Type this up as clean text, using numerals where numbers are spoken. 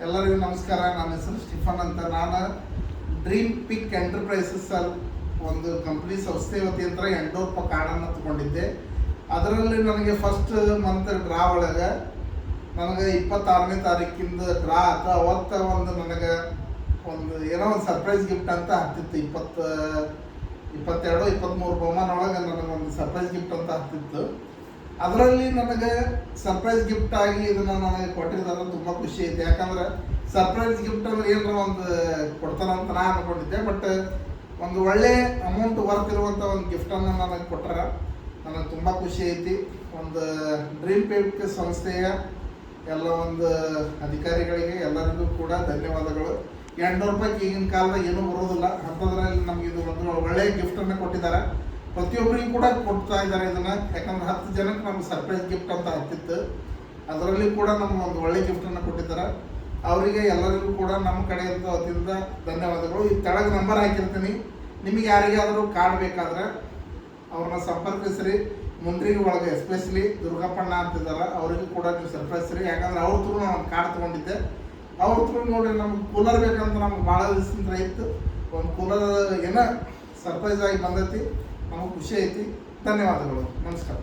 ಎಲ್ಲರಿಗೂ ನಮಸ್ಕಾರ. ನನ್ನ ಹೆಸರು ಸ್ಟಿಫನ್ ಅಂತ. ನಾನು ಡ್ರೀಮ್ ಪಿಕ್ ಎಂಟರ್ಪ್ರೈಸಸ್ ಅಲ್ಲಿ ಒಂದು ಕಂಪ್ನಿ ಸಂಸ್ಥೆ ವತಿಯಿಂದ 800 ರೂಪಾಯಿ ಕಾರ್ಡನ್ನು ತಗೊಂಡಿದ್ದೆ. ಅದರಲ್ಲಿ ನನಗೆ ಫಸ್ಟ್ ಮಂತ್ ಡ್ರಾ ಒಳಗೆ ನನಗೆ 26ನೇ ತಾರೀಕಿಂದ ಡ್ರಾ ಆತ. ಅವತ್ತು ನನಗೆ ಏನೋ ಒಂದು ಸರ್ಪ್ರೈಸ್ ಗಿಫ್ಟ್ ಅಂತ ಆಗ್ತಿತ್ತು. 22, 23 ಬಹುಮಾನ ಒಳಗೆ ನನಗೊಂದು ಸರ್ಪ್ರೈಸ್ ಗಿಫ್ಟ್ ಅಂತ ಆಗ್ತಿತ್ತು. ಅದರಲ್ಲಿ ನನಗೆ ಸರ್ಪ್ರೈಸ್ ಗಿಫ್ಟ್ ಆಗಿ ಇದನ್ನು ನನಗೆ ಕೊಟ್ಟಿದ್ದಾರೆ. ತುಂಬ ಖುಷಿ ಐತೆ. ಯಾಕಂದ್ರೆ ಸರ್ಪ್ರೈಸ್ ಗಿಫ್ಟ್ ಅಂದ್ರೆ ಏನರ ಒಂದು ಕೊಡ್ತಾರಂತ ನಾನು ಅಂದ್ಕೊಂಡಿದ್ದೆ. ಬಟ್ ಒಂದು ಒಳ್ಳೆ ಅಮೌಂಟ್ ವರ್ತ್ ಇರುವಂಥ ಒಂದು ಗಿಫ್ಟನ್ನು ನನಗೆ ಕೊಟ್ಟರ ನನಗೆ ತುಂಬ ಖುಷಿ ಐತಿ. ಒಂದು ಡ್ರೀಮ್ ಪಿಕ್ ಸಂಸ್ಥೆಯ ಎಲ್ಲ ಒಂದು ಅಧಿಕಾರಿಗಳಿಗೆ ಎಲ್ಲರಿಗೂ ಕೂಡ ಧನ್ಯವಾದಗಳು. 800 ರೂಪಾಯಿ ಈಗಿನ ಕಾಲದಾಗ ಏನೂ ಬರೋದಿಲ್ಲ. ಅಂಥದ್ರಲ್ಲಿ ನಮಗೆ ಇದು ಒಂದು ಒಳ್ಳೆಯ ಗಿಫ್ಟನ್ನು ಕೊಟ್ಟಿದ್ದಾರೆ. ಪ್ರತಿಯೊಬ್ಬರಿಗೂ ಕೂಡ ಕೊಡ್ತಾ ಇದ್ದಾರೆ ಇದನ್ನು. ಯಾಕಂದ್ರೆ 10 ಜನಕ್ಕೆ ನಮ್ಗೆ ಸರ್ಪ್ರೈಸ್ ಗಿಫ್ಟ್ ಅಂತ ಆಗ್ತಿತ್ತು. ಅದರಲ್ಲಿ ಕೂಡ ನಮ್ಗೆ ಒಂದು ಒಳ್ಳೆ ಗಿಫ್ಟನ್ನು ಕೊಟ್ಟಿದ್ದಾರೆ. ಅವರಿಗೆ ಎಲ್ಲರಿಗೂ ಕೂಡ ನಮ್ಮ ಕಡೆಯಿಂದ ವತಿಯಿಂದ ಧನ್ಯವಾದಗಳು. ಈ ಕೆಳಗೆ ನಂಬರ್ ಹಾಕಿರ್ತೀನಿ. ನಿಮಗೆ ಯಾರಿಗಾದರೂ ಕಾರ್ಡ್ ಬೇಕಾದ್ರೆ ಅವ್ರನ್ನ ಸಂಪರ್ಕಿಸ್ರಿ. ಮುಂಡ್ರಿಗೆ ಒಳಗೆ ಎಸ್ಪೆಷಲಿ ದುರ್ಗಪ್ಪಣ್ಣ ಅಂತಿದ್ದಾರೆ. ಅವರಿಗೂ ಕೂಡ ನೀವು ಸರ್ಪ್ರೈಸ್ರಿ. ಯಾಕಂದ್ರೆ ಅವ್ರ ಥ್ರೂ ನಾನು ಒಂದು ಕಾರ್ಡ್ ತೊಗೊಂಡಿದ್ದೆ. ಅವ್ರ ಥ್ರೂ ನೋಡಿ ನಮ್ಗೆ ಕೂಲರ್ ಬೇಕಂತ ನಮ್ಗೆ ಭಾಳ ದಿವಸದಿಂದ ಇತ್ತು. ಒಂದು ಕೂಲರ್ ಏನೋ ಸರ್ಪ್ರೈಸ್ ಆಗಿ ಬಂದೈತಿ. ನಮಗೆ ಖುಷಿ ಐತಿ. ಧನ್ಯವಾದಗಳು. ನಮಸ್ಕಾರ.